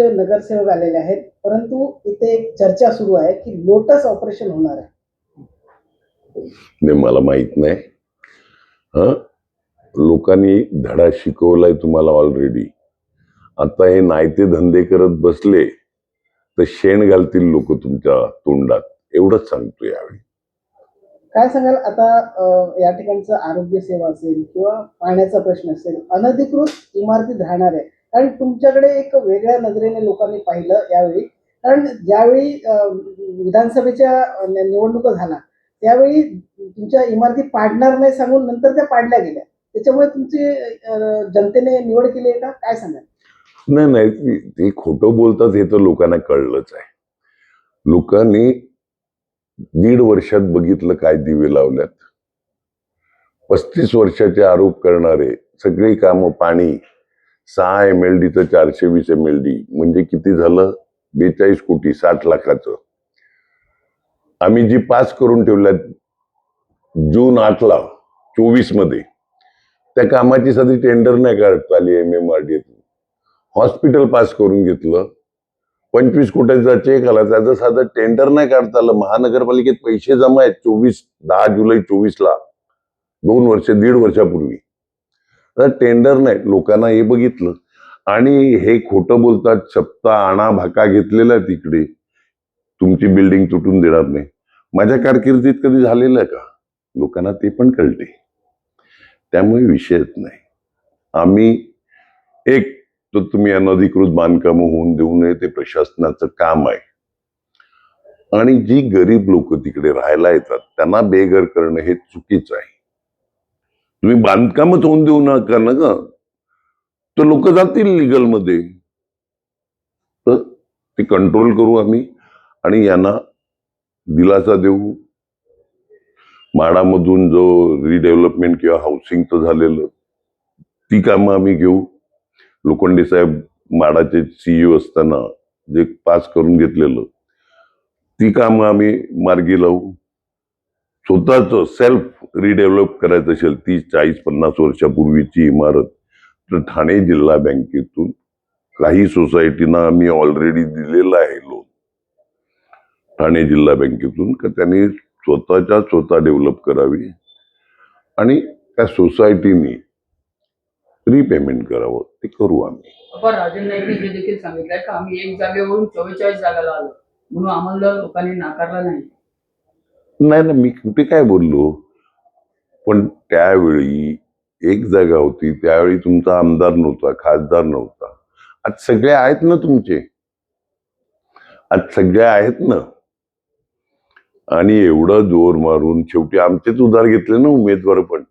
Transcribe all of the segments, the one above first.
नगरसेवक आलेले आहेत, परंतु इथे एक चर्चा सुरू आहे की लोटस ऑपरेशन होणार आहे. नाही, मला माहित नाही. लोकांनी धडा शिकवलाय तुम्हाला ऑलरेडी. आता हे नायते धंदे करत बसले तर शेण घालतील लोक तुमच्या तोंडात, एवढंच सांगतो यावेळी. काय सांगाल आता या ठिकाणचं आरोग्य सेवा असेल किंवा पाण्याचा प्रश्न असेल, अनधिकृत इमारतीत राहणार आहे, कारण तुमच्याकडे एक वेगळ्या नजरेने लोकांनी पाहिलं यावेळी. कारण ज्यावेळी विधानसभेच्या निवडणुका झाल्या त्यावेळी तुमच्या इमारती पाडणार नाही सांगून नंतर त्या पाडल्या गेल्या, त्याच्यामुळे तुमची जनतेने निवड केली आहे का, काय सांगाल? नाही, ते खोटं बोलतात हे तर लोकांना कळलंच आहे. लोकांनी 1.5 वर्षात बघितलं काय दिवे लावल्यात. 35 वर्षाचे आरोप करणारे सगळी कामं, पाणी 6 MLD तर 420 MLD म्हणजे किती झालं? 42 कोटी 60 लाखाचं. आम्ही जी पास करून ठेवल्यात जून 8ला 24 मध्ये, त्या कामाची साधी टेंडर नाही काढता आली. MMRDA हॉस्पिटल पास करून घेतलं, 25 कोटीचा चेक आला, त्याचं साधं टेंडर नाही काढता आलं. महानगरपालिकेत पैसे जमा आहेत 10 जुलै 24ला, 2 वर्ष 1.5 वर्षापूर्वी. टेंडर नाही, लोकांना हे बघितलं. आणि हे खोटं बोलतात, सप्ता आणा भाका घेतलेला आहे तिकडे, तुमची बिल्डिंग तुटून देणार नाही. माझ्या कारकिर्दीत कधी झालेलं आहे का? लोकांना ते पण कळते, त्यामुळे विषयच नाही. आम्ही एक तर तुम्ही अनधिकृत बांधकाम होऊन देऊ नये, ते प्रशासनाचं काम आहे. आणि जी गरीब लोक तिकडे राहायला येतात त्यांना बेघर करणं हे चुकीचं आहे. तुम्ही बांधकामच होऊन देऊ नका ना का, तर लोक जातील लिगल मध्ये. तर ते कंट्रोल करू आम्ही आणि यांना दिलासा देऊ. माडामधून जो रिडेव्हलपमेंट किंवा हाऊसिंगचं झालेलं ती कामं आम्ही घेऊ. लोखंडे साहेब माडाचे CEO असताना जे पास करून घेतलेलं ती कामं आम्ही मार्गी लावू. स्वतःच सेल्फ रिडेव्हलप करायचं असेल 30-40-50 वर्षापूर्वीची इमारत, तर ठाणे जिल्हा बँकेतून काही सोसायटीना आम्ही ऑलरेडी दिलेलं आहे लोन, ठाणे जिल्हा बँकेतून, का त्यांनी स्वतः डेव्हलप करावी आणि त्या सोसायटीनी रिपेमेंट करावं. ते करू आम्ही. राजन नाईकने हे देखील सांगितलंय की आम्ही 1 जागेवरून 44 जागाला आलो म्हणून आम्हाला लोकांनी नाकारला नाही. नाही, मी कुठे काय बोललो, पण त्यावेळी 1 जागा होती, त्यावेळी तुमचा आमदार नव्हता, खासदार नव्हता. आज सगळे आहेत ना तुमचे, आज सगळे आहेत ना. आणि एवढं जोर मारून शेवटी आमचेच उधार घेतले ना उमेदवार, पण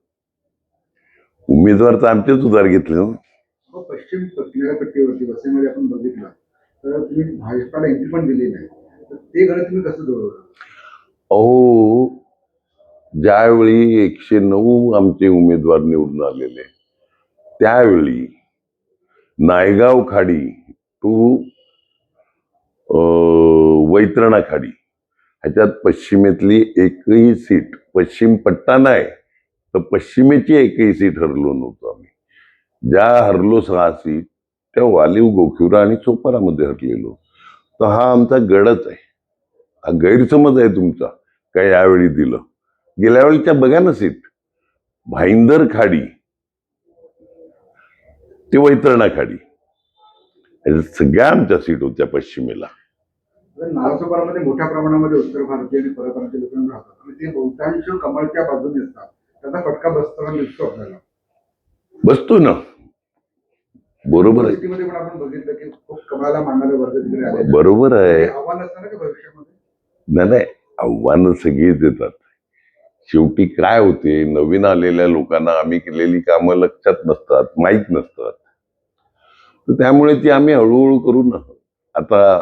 उमेदवार तर आमचेच उधार घेतले ना. पश्चिम किनारपट्टीवरती वसईमध्ये आपण बघितलं तर तुम्ही भाजपाला एंट्री पण दिली नाही, तर ते घर तुम्ही कसं जोडवलं? अहो, ज्यावेळी 109 आमचे उमेदवार निवडून आलेले, त्यावेळी नायगाव खाडी टू वैतरणा खाडी ह्याच्यात पश्चिमेतली एकही सीट, पश्चिम पट्टा नाही तर पश्चिमेची एकही सीट हरलो नव्हतो आम्ही. ज्या हरलो 6 सीट त्या वालीव, गोखिवरा आणि चोपारामध्ये हरलेलो. तर हा आमचा गडच आहे. हा गैरसमज आहे तुमचा काय यावेळी दिलं. गेल्या वेळीच्या बघा ना सीट, भाईंदर खाडी ते वैतरणा खाडी, सगळ्या आमच्या सीट होत्या पश्चिमेला. नालासोपारामध्ये मोठ्या प्रमाणामध्ये उत्तर भारतीय आणि परप्रांतीय लोक राहतात आणि ते बहुतांश कमळच्या बाजूने असतात, त्याचा फटका बसताना दिसतो आपल्याला. बसतो ना, बरोबर आहे. सिटीमध्ये पण आपण बघितलं की खूप कमळाला मानणारे वर्ग तिकडे आले. बरोबर आहे. आव्हान असतं ना की भविष्यामध्ये? नाही, आव्हानं सगळीच येतात. शेवटी काय होते, नवीन आलेल्या लोकांना आम्ही केलेली कामं लक्षात नसतात, माहीत नसतात. तर त्यामुळे ती आम्ही हळूहळू करू ना. आता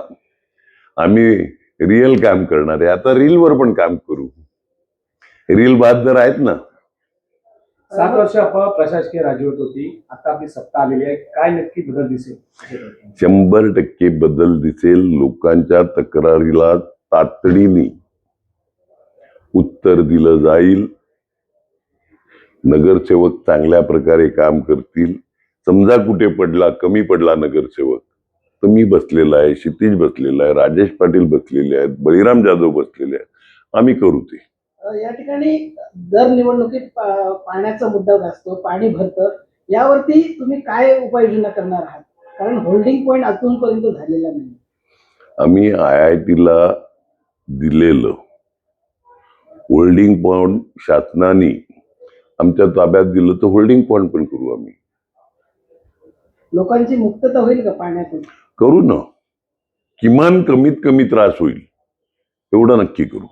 आम्ही रिअल काम करणार आहे, आता रीलवर पण काम करू. रील बहादर आहेत ना. 7 वर्ष आपण प्रशासकीय राजवट होती, आता आपली सत्ता आलेली आहे, काय नक्की बदल दिसेल? 100% बदल दिसेल. लोकांच्या तक्रारीला तातडीने उत्तर दिलं जाईल. नगरसेवक चांगल्या प्रकारे काम करतील. समजा कुठे कमी पडला नगरसेवक, तर मी बसलेला आहे, क्षितिज बसलेला आहे, राजेश पाटील बसलेले आहेत, बळीराम जाधव बसलेले आहेत. आम्ही करू ते. या ठिकाणी दर निवडणुकीत पाण्याचा मुद्दा असतो, पाणी भरतं, यावरती तुम्ही काय उपाययोजना करणार आहात? कारण होल्डिंग पॉईंट अजूनपर्यंत झालेला नाही. आम्ही IIT-ला दिलेलं होल्डिंग पॉईंट शासनाने आमच्या ताब्यात दिलं तर होल्डिंग पॉईंट पण करू आम्ही. लोकांची मुक्तता होईल का पाण्यातून? करू ना. किमान कमीत कमी त्रास होईल एवढं नक्की करू.